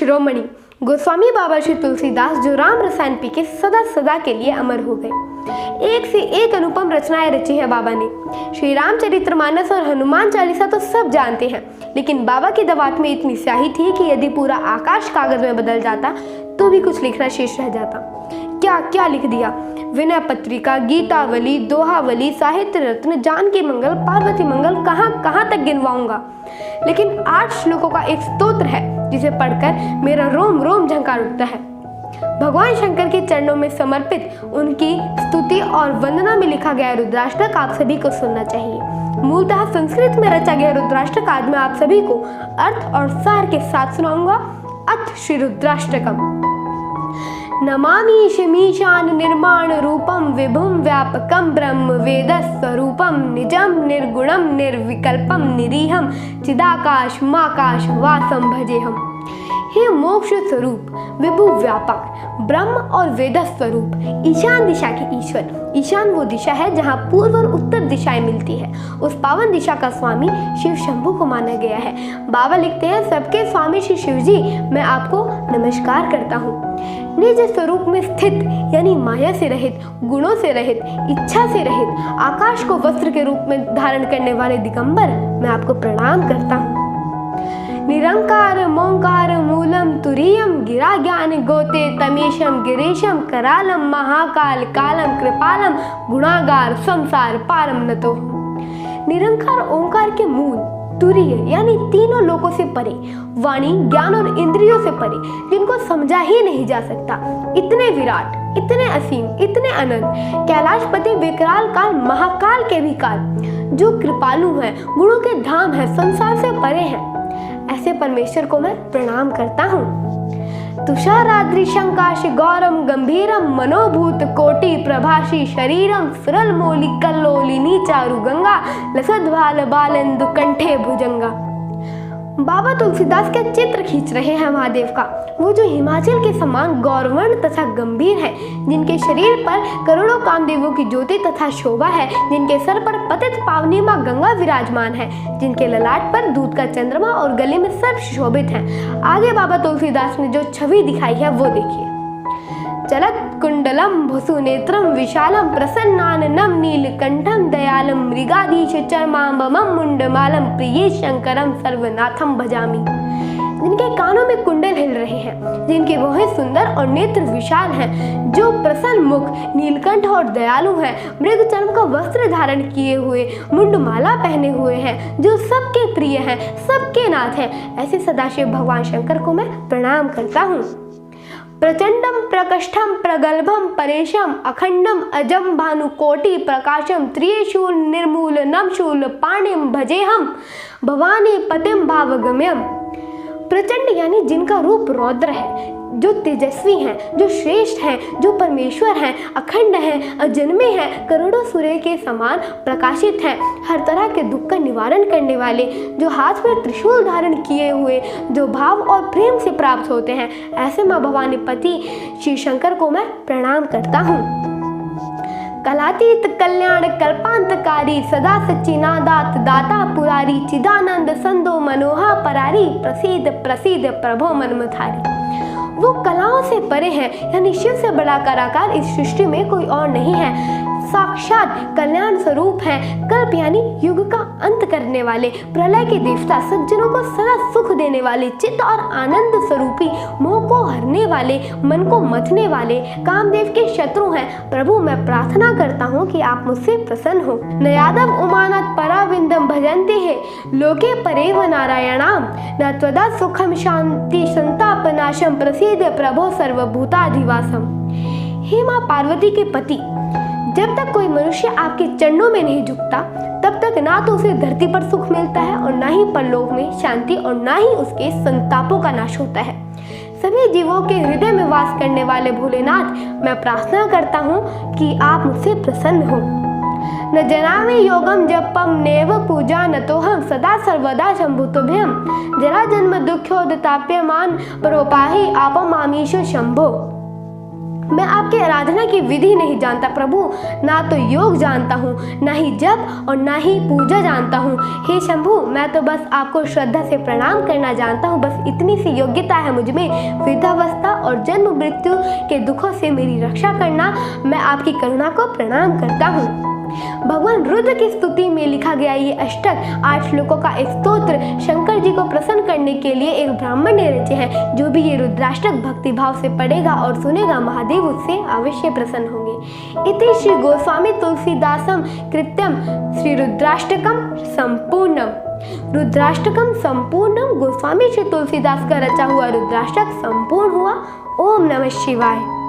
शिरोमणि गोस्वामी बाबा श्री तुलसीदास जो राम रसायन पी के सदा सदा के लिए अमर हो गए। एक से एक अनुपम रचनाएं रची है बाबा ने। श्री रामचरितमानस और हनुमान चालीसा तो सब जानते हैं, लेकिन बाबा की दवात में इतनी स्याही थी कि यदि पूरा आकाश कागज में बदल जाता तो भी कुछ लिखना शेष रह जाता। क्या क्या लिख दिया। विनय पत्रिका, गीतावली, दोहावली, साहित्य रत्न, जानकी मंगल, पार्वती मंगल, कहाँ कहाँ तक गिनवाऊंगा। लेकिन 8 श्लोकों का एक स्तोत्र है जिसे पढ़कर मेरा रोम रोम झंकार उठता है। भगवान शंकर के चरणों में समर्पित उनकी स्तुति और वंदना में लिखा गया रुद्राष्टक आप सभी को सुनना चाहिए। मूलतः संस्कृत में रचा गया रुद्राष्टक आज मैं आप सभी को अर्थ और सार के साथ सुनाऊंगा। अथ श्री रुद्राष्टकम। नमामि शमीशान निर्माण रूपम विभुम व्यापकम ब्रह्म वेद स्वरूपम निजम निर्गुणम निर्विकल्पम निरीहम चिदाकाश माकाश वासम भजेहम। हे मोक्ष स्वरूप, विभु व्यापक, ब्रह्म और वेद स्वरूप, ईशान दिशा के ईश्वर। ईशान वो दिशा है जहाँ पूर्व और उत्तर दिशाएं मिलती है। उस पावन दिशा का स्वामी शिव शंभु को माना गया है। बाबा लिखते हैं, सबके स्वामी श्री शिव जी मैं आपको नमस्कार करता हूँ। निज स्वरूप में स्थित यानी माया से रहित, गुणों से रहित, इच्छा से रहित, आकाश को वस्त्र के रूप में धारण करने वाले दिगंबर मैं आपको प्रणाम करता हूँ। निरंकार मोंकार मूलम तुरीयम गिरा ज्ञान गोते तमीशम गिरीशम करालम महाकाल कालम कृपालम गुणागार संसार पारम नतो। निरंकार ओंकार के मूल, तुरीय यानी तीनों लोकों से परे, वाणी ज्ञान और इंद्रियों से परे, जिनको समझा ही नहीं जा सकता, इतने विराट, इतने असीम, इतने अनंत, कैलाशपति विकराल काल महाकाल के भी काल, जो कृपालु हैं, गुणों के धाम है, संसार से परे हैं, ऐसे परमेश्वर को मैं प्रणाम करता हूँ। तुषाराद्रि शंकाश गौरम गंभीरम मनोभूत कोटि प्रभाषी शरीरम सुरल मोली कल्लोलिनी चारु गंगा लसद भाल बालेंदु कंठे भुजंगा। बाबा तुलसीदास के चित्र खींच रहे हैं महादेव का, वो जो हिमाचल के समान गौरवर्ण तथा गंभीर है, जिनके शरीर पर करोड़ों कामदेवों की ज्योति तथा शोभा है, जिनके सर पर पतित पावनी मां गंगा विराजमान है, जिनके ललाट पर दूध का चंद्रमा और गले में सर्प शोभित हैं। आगे बाबा तुलसीदास ने जो छवि दिखाई है वो देखिए। चलत कुंडलम भुसुनेत्रम विशालम प्रसन्नाननम नीलकंठम दयालम मृगाधीश चर्मांबमम मुंडमालम प्रिये शंकरम सर्वनाथम भजामि। जिनके कानों में कुंडल हिल रहे हैं, जिनकी भौहें सुंदर और नेत्र विशाल हैं, जो प्रसन्न मुख, नीलकंठ और दयालु हैं, मृग चर्म का वस्त्र धारण किए हुए, मुंडमाला पहने हुए हैं, जो सबके प्रिय हैं, सबके नाथ हैं, ऐसे सदाशिव भगवान शंकर को मैं प्रणाम करता हूँ। प्रचंडम प्रकष्ठम प्रगल्भम परेशम अखंडम अजम भानुकोटि प्रकाशम त्रिशूल निर्मूल नमशूल पाणिम भजेहम भवानी पतिम भावगम्यम। प्रचंड यानी जिनका रूप रौद्र है, जो तेजस्वी हैं, जो श्रेष्ठ हैं, जो परमेश्वर हैं, अखंड हैं, अजन्मे हैं, करोड़ों सूर्य के समान प्रकाशित हैं, हर तरह के दुख का निवारण करने वाले, जो हाथ में त्रिशूल धारण किए हुए, जो भाव और प्रेम से प्राप्त होते हैं, ऐसे माँ भवानी पति श्री शंकर को मैं प्रणाम करता हूँ। कलातीत कल्याण कल्पांतकारी सदा सच्चिनादात दाता पुरारी चिदानंद संदो मनोहा परारी प्रसिद्ध प्रसिद्ध प्रभो मनमथारी। वो कलाओं से परे हैं, यानी शिव से बड़ा कलाकार इस सृष्टि में कोई और नहीं है। साक्षात कल्याण स्वरूप हैं, कल्प यानी युग का अंत करने वाले, प्रलय के देवता, सज्जनों को सदा सुख देने वाले, चित्त और आनंद स्वरूपी, मोह को हरने वाले, मन को मथने वाले, कामदेव के शत्रु हैं। प्रभु मैं प्रार्थना करता हूँ कि आप मुझसे प्रसन्न हो। न यादव उमानाथ पराविंदम भजन्ते है लोके परेव नारायणाम न त्वदा सुखम शांति संतापनाशम प्रसिद्ध प्रभो सर्वभूताधिवासम। हे माँ पार्वती के पति, जब तक कोई मनुष्य आपके चरणों में नहीं झुकता तब तक ना तो उसे धरती पर सुख मिलता है और ना ही परलोक में शांति और ना ही उसके संतापों का नाश होता है। सभी जीवों के हृदय में वास करने वाले भोलेनाथ, मैं प्रार्थना करता हूँ कि आप मुझसे प्रसन्न हो। न जनामि योगम जपम नेव पूजा न तो हम सदा सर्वदा शंभुतुभ्यम जरा जन्म दुख्योदताप्यमान परोपाहि आपम आमीश शंभो। मैं आपके आराधना की विधि नहीं जानता प्रभु, ना तो योग जानता हूँ, ना ही जप और ना ही पूजा जानता हूँ। हे शंभु, मैं तो बस आपको श्रद्धा से प्रणाम करना जानता हूँ। बस इतनी सी योग्यता है मुझ में। वृद्धावस्था और जन्म मृत्यु के दुखों से मेरी रक्षा करना। मैं आपकी करुणा को प्रणाम करता हूँ। भगवान रुद्र की स्तुति में लिखा गया ये अष्टक 8 श्लोकों का एक स्तोत्र शंकर जी को प्रसन्न करने के लिए एक ब्राह्मण ने रचे हैं। जो भी ये रुद्राष्टक भक्ति भाव से पढ़ेगा और सुनेगा, महादेव उससे अवश्य प्रसन्न होंगे। इति श्री गोस्वामी तुलसीदासम कृत्यम श्री रुद्राष्टकम संपूर्णम। रुद्राष्टकम संपूर्णम गोस्वामी श्री तुलसीदास का रचा हुआ रुद्राष्टक संपूर्ण हुआ। ओम नमः शिवाय।